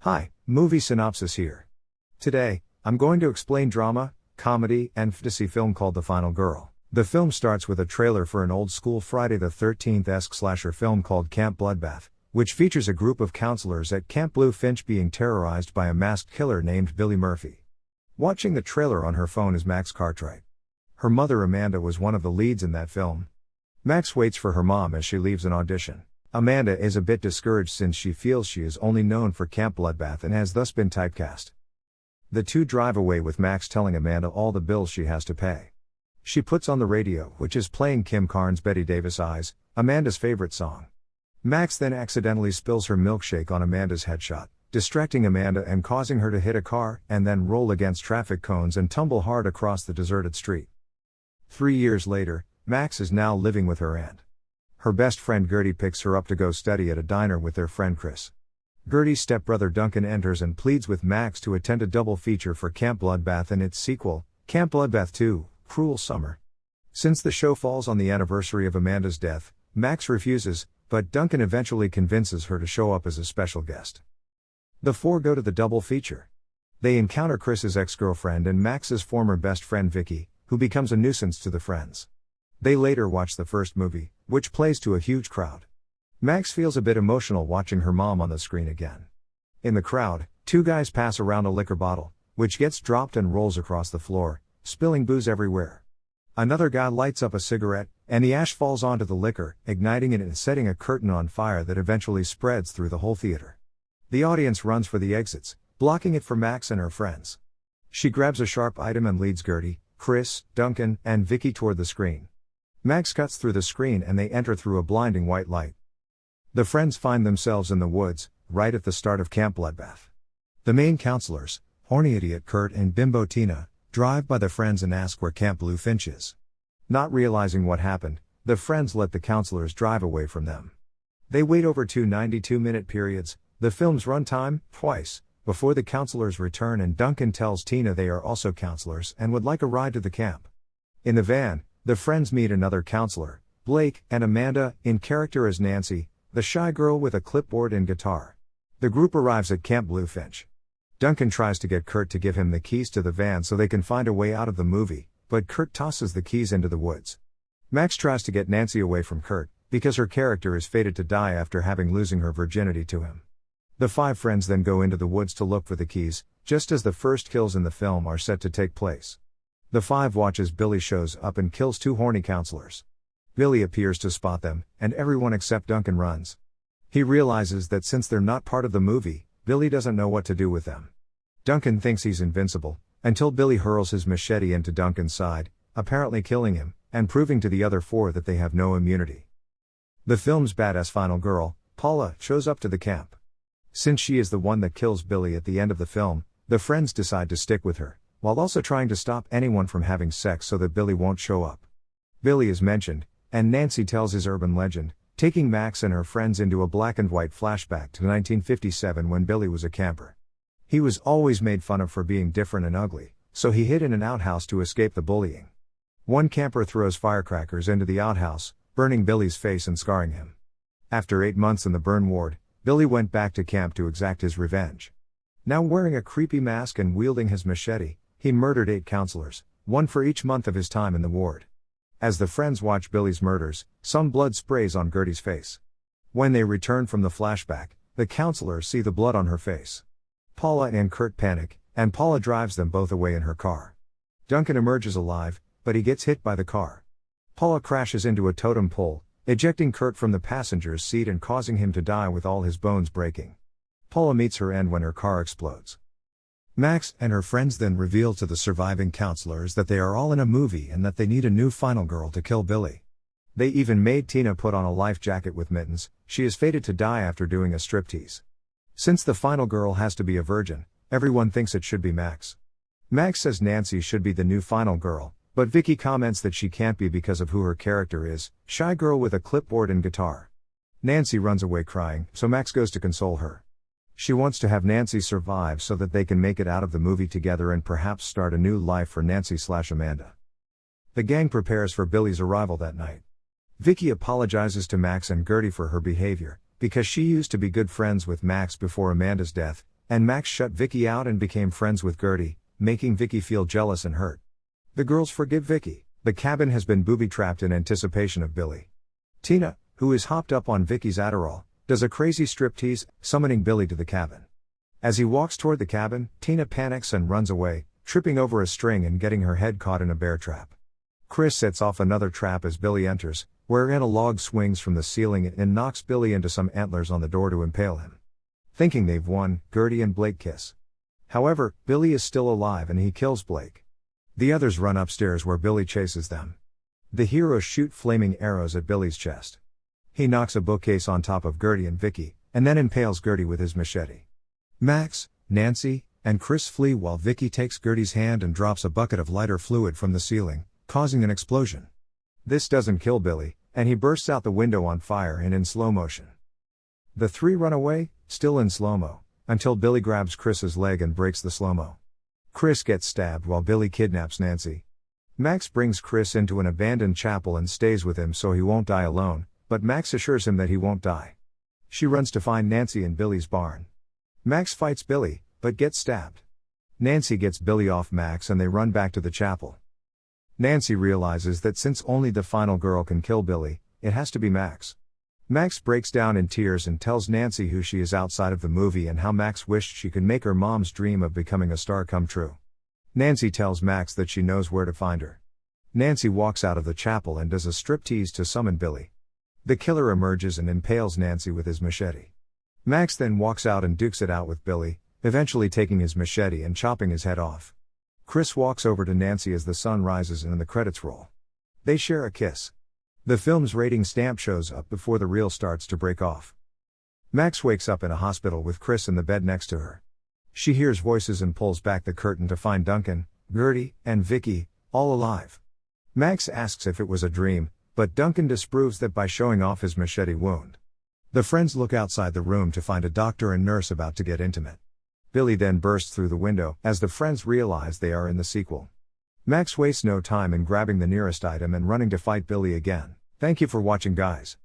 Hi, movie synopsis here. Today, I'm going to explain drama, comedy, and fantasy film called The Final Girl. The film starts with a trailer for an old-school Friday the 13th-esque slasher film called Camp Bloodbath, which features a group of counselors at Camp Blue Finch being terrorized by a masked killer named Billy Murphy. Watching the trailer on her phone is Max Cartwright. Her mother Amanda was one of the leads in that film. Max waits for her mom as she leaves an audition. Amanda is a bit discouraged since she feels she is only known for Camp Bloodbath and has thus been typecast. The two drive away with Max telling Amanda all the bills she has to pay. She puts on the radio, which is playing Kim Carnes' Betty Davis Eyes, Amanda's favorite song. Max then accidentally spills her milkshake on Amanda's headshot, distracting Amanda and causing her to hit a car and then roll against traffic cones and tumble hard across the deserted street. 3 years later, Max is now living with her aunt. Her best friend Gertie picks her up to go study at a diner with their friend Chris. Gertie's stepbrother Duncan enters and pleads with Max to attend a double feature for Camp Bloodbath and its sequel, Camp Bloodbath 2, Cruel Summer. Since the show falls on the anniversary of Amanda's death, Max refuses, but Duncan eventually convinces her to show up as a special guest. The four go to the double feature. They encounter Chris's ex-girlfriend and Max's former best friend Vicky, who becomes a nuisance to the friends. They later watch the first movie, which plays to a huge crowd. Max feels a bit emotional watching her mom on the screen again. In the crowd, two guys pass around a liquor bottle, which gets dropped and rolls across the floor, spilling booze everywhere. Another guy lights up a cigarette, and the ash falls onto the liquor, igniting it and setting a curtain on fire that eventually spreads through the whole theater. The audience runs for the exits, blocking it for Max and her friends. She grabs a sharp item and leads Gertie, Chris, Duncan, and Vicky toward the screen. Max cuts through the screen and they enter through a blinding white light. The friends find themselves in the woods, right at the start of Camp Bloodbath. The main counselors, horny idiot Kurt and bimbo Tina, drive by the friends and ask where Camp Blue Finch is. Not realizing what happened, the friends let the counselors drive away from them. They wait over 2 92-minute periods, the film's runtime, twice, before the counselors return and Duncan tells Tina they are also counselors and would like a ride to the camp. In the van, the friends meet another counselor, Blake, and Amanda, in character as Nancy, the shy girl with a clipboard and guitar. The group arrives at Camp Blue Finch. Duncan tries to get Kurt to give him the keys to the van so they can find a way out of the movie, but Kurt tosses the keys into the woods. Max tries to get Nancy away from Kurt, because her character is fated to die after having losing her virginity to him. The five friends then go into the woods to look for the keys, just as the first kills in the film are set to take place. The five watch as Billy shows up and kills two horny counselors. Billy appears to spot them, and everyone except Duncan runs. He realizes that since they're not part of the movie, Billy doesn't know what to do with them. Duncan thinks he's invincible, until Billy hurls his machete into Duncan's side, apparently killing him, and proving to the other four that they have no immunity. The film's badass final girl, Paula, shows up to the camp. Since she is the one that kills Billy at the end of the film, the friends decide to stick with her, while also trying to stop anyone from having sex so that Billy won't show up. Billy is mentioned, and Nancy tells his urban legend, taking Max and her friends into a black and white flashback to 1957 when Billy was a camper. He was always made fun of for being different and ugly, so he hid in an outhouse to escape the bullying. One camper throws firecrackers into the outhouse, burning Billy's face and scarring him. After 8 months in the burn ward, Billy went back to camp to exact his revenge. Now wearing a creepy mask and wielding his machete, he murdered 8 counselors, one for each month of his time in the ward. As the friends watch Billy's murders, some blood sprays on Gertie's face. When they return from the flashback, the counselors see the blood on her face. Paula and Kurt panic, and Paula drives them both away in her car. Duncan emerges alive, but he gets hit by the car. Paula crashes into a totem pole, ejecting Kurt from the passenger's seat and causing him to die with all his bones breaking. Paula meets her end when her car explodes. Max and her friends then reveal to the surviving counselors that they are all in a movie and that they need a new final girl to kill Billy. They even made Tina put on a life jacket with mittens. She is fated to die after doing a striptease. Since the final girl has to be a virgin, everyone thinks it should be Max. Max says Nancy should be the new final girl, but Vicky comments that she can't be because of who her character is, shy girl with a clipboard and guitar. Nancy runs away crying, so Max goes to console her. She wants to have Nancy survive so that they can make it out of the movie together and perhaps start a new life for Nancy/Amanda. The gang prepares for Billy's arrival that night. Vicky apologizes to Max and Gertie for her behavior, because she used to be good friends with Max before Amanda's death, and Max shut Vicky out and became friends with Gertie, making Vicky feel jealous and hurt. The girls forgive Vicky. The cabin has been booby-trapped in anticipation of Billy. Tina, who is hopped up on Vicky's Adderall, does a crazy striptease, summoning Billy to the cabin. As he walks toward the cabin, Tina panics and runs away, tripping over a string and getting her head caught in a bear trap. Chris sets off another trap as Billy enters, wherein a log swings from the ceiling and knocks Billy into some antlers on the door to impale him. Thinking they've won, Gertie and Blake kiss. However, Billy is still alive and he kills Blake. The others run upstairs where Billy chases them. The heroes shoot flaming arrows at Billy's chest. He knocks a bookcase on top of Gertie and Vicky, and then impales Gertie with his machete. Max, Nancy, and Chris flee while Vicky takes Gertie's hand and drops a bucket of lighter fluid from the ceiling, causing an explosion. This doesn't kill Billy, and he bursts out the window on fire and in slow motion. The three run away, still in slow-mo, until Billy grabs Chris's leg and breaks the slow-mo. Chris gets stabbed while Billy kidnaps Nancy. Max brings Chris into an abandoned chapel and stays with him so he won't die alone, but Max assures him that he won't die. She runs to find Nancy in Billy's barn. Max fights Billy, but gets stabbed. Nancy gets Billy off Max and they run back to the chapel. Nancy realizes that since only the final girl can kill Billy, it has to be Max. Max breaks down in tears and tells Nancy who she is outside of the movie and how Max wished she could make her mom's dream of becoming a star come true. Nancy tells Max that she knows where to find her. Nancy walks out of the chapel and does a striptease to summon Billy. The killer emerges and impales Nancy with his machete. Max then walks out and dukes it out with Billy, eventually taking his machete and chopping his head off. Chris walks over to Nancy as the sun rises and the credits roll. They share a kiss. The film's rating stamp shows up before the reel starts to break off. Max wakes up in a hospital with Chris in the bed next to her. She hears voices and pulls back the curtain to find Duncan, Gertie, and Vicky, all alive. Max asks if it was a dream, but Duncan disproves that by showing off his machete wound. The friends look outside the room to find a doctor and nurse about to get intimate. Billy then bursts through the window as the friends realize they are in the sequel. Max wastes no time in grabbing the nearest item and running to fight Billy again. Thank you for watching, guys.